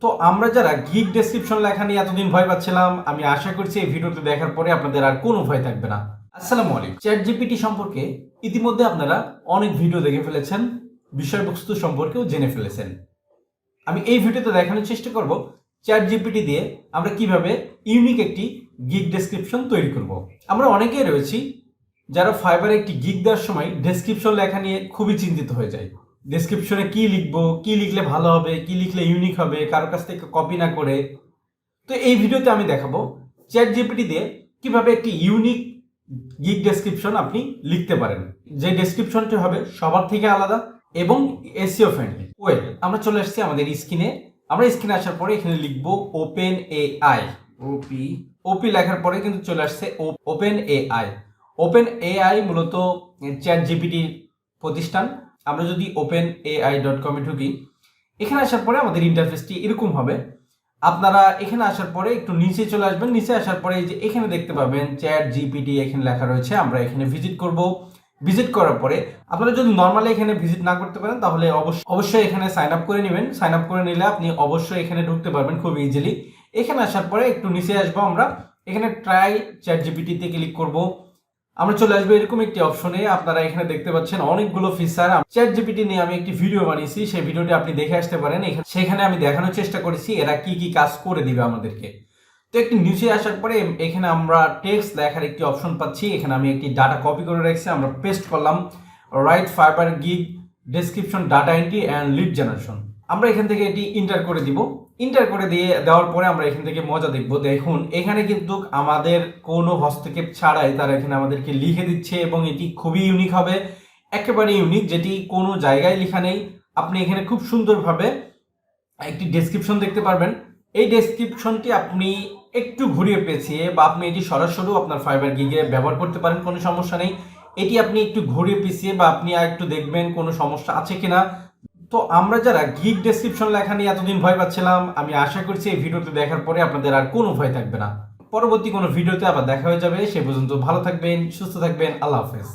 তো আমরা যারা গিগ ডেসক্রিপশন লেখা নিয়ে এতদিন ভয় পাচ্ছিলাম, আমি আশা করছি এই ভিডিওটি দেখার পরে আপনাদের আর কোনো ভয় থাকবে না। আসসালামু আলাইকুম। চ্যাট জিপিটি সম্পর্কে ইতিমধ্যে আপনারা অনেক ভিডিও দেখে ফেলেছেন, বিষয়বস্তু সম্পর্কেও জেনে ফেলেছেন। আমি এই ভিডিওতে দেখানোর চেষ্টা করব চ্যাট জিপিটি দিয়ে আমরা কিভাবে ইউনিক একটি গিগ ডেসক্রিপশন তৈরি করব। আমরা অনেকেই রয়েছি যারা ফাইবারে একটি গিগ দেওয়ার সময় ডেসক্রিপশন লেখা নিয়ে খুবই চিন্তিত হয়ে যায়। ডেসক্রিপশনে কি লিখবো, কি লিখলে ভালো হবে, কি লিখলে ইউনিক হবে, কারো কাছ থেকে কপি না করে। তো এই ভিডিওতে আমি দেখাবো চ্যাট জিপিটি দিয়ে কিভাবে একটি ইউনিক গিগ ডেসক্রিপশন আপনি লিখতে পারেন, যে ডেসক্রিপশনটি হবে সবার থেকে আলাদা এবং এসইও ফ্রেন্ডলি। ওয়েল, আমরা চলে আসছি আমাদের স্ক্রিনে। আমরা স্ক্রিনে আসার পরে এখানে লিখবো ওপেন এআই। ওপি লেখার পরে কিন্তু চলে আসছে ওপেন এআই। ওপেন এআই মূলত চ্যাট জিপিটির প্রতিষ্ঠান। আমরা যদি openai.com ঢুকি, এখানে আসার পরে আমাদের ইন্টারফেসটি এরকম হবে। আপনারা এখানে আসার পরে একটু নিচে চলে আসবেন। নিচে আসার পরে যে এখানে দেখতে পাবেন চ্যাট জিপিটি এখানে লেখা রয়েছে। আমরা এখানে ভিজিট করব। ভিজিট করার পরে আপনারা যদি নর্মালি এখানে ভিজিট না করতে পারেন তাহলে অবশ্যই এখানে সাইন আপ করে নেবেন। সাইন আপ করে নিলে আপনি অবশ্যই এখানে ঢুকতে পারবেন খুব ইজিলি। এখানে আসার পরে একটু নিচে আসবো, আমরা এখানে ট্রাই চ্যাট জিপিটিতে ক্লিক করব। আমরা চলে আসবো এরকম একটি অপশনে। আপনারা এখানে দেখতে পাচ্ছেন অনেকগুলো ফিচার। চ্যাট জিপিটি নিয়ে আমি একটি ভিডিও বানিয়েছি, সেই ভিডিওটি আপনি দেখে আসতে পারেন। সেখানে আমি দেখানোর চেষ্টা করেছি এরা কি কি কাজ করে দিবে আমাদেরকে। তো একটি নিচে আসার পরে এখানে আমরা টেক্সট লেখার একটি অপশন পাচ্ছি। এখানে আমি একটি ডাটা কপি করে রাখছি, আমরা পেস্ট করলাম। Right fibre gig description data entry and lead generation. আমরা এখান থেকে এটি ইন্টার করে দিব। ইন্টার করে দিয়ে দেওয়ার পরে আমরা এখান থেকে মজা দেখব। দেখুন এখানে কিন্তু আমাদের কোনো হস্তক্ষেপ ছাড়াই তারা এখানে আমাদেরকে লিখে দিচ্ছে এবং এটি খুবই ইউনিক হবে, একেবারে ইউনিক, যেটি কোনো জায়গায় লেখা নেই। আপনি এখানে খুব সুন্দরভাবে একটি ডেসক্রিপশন দেখতে পারবেন। এই ডেসক্রিপশনটি আপনি একটু ঘুরিয়ে পেঁচিয়ে বা আপনি এটি সরাসরিও আপনার ফাইবার গিগে ব্যবহার করতে পারেন, কোনো সমস্যা নেই। এটি আপনি একটু ঘুরিয়ে পেঁচিয়ে বা আপনি আর একটু দেখবেন কোনো সমস্যা আছে কিনা। তো আমরা যারা গিগ ডেসক্রিপশন লেখা নিয়ে এতদিন ভয় পাচ্ছিলাম, আমি আশা করছি এই ভিডিওটি দেখার পরে আপনাদের আর কোনো ভয় থাকবে না। পরবর্তী কোনো ভিডিওতে আবার দেখা হয়ে যাবে। সে পর্যন্ত ভালো থাকবেন, সুস্থ থাকবেন। আল্লাহ হাফেজ।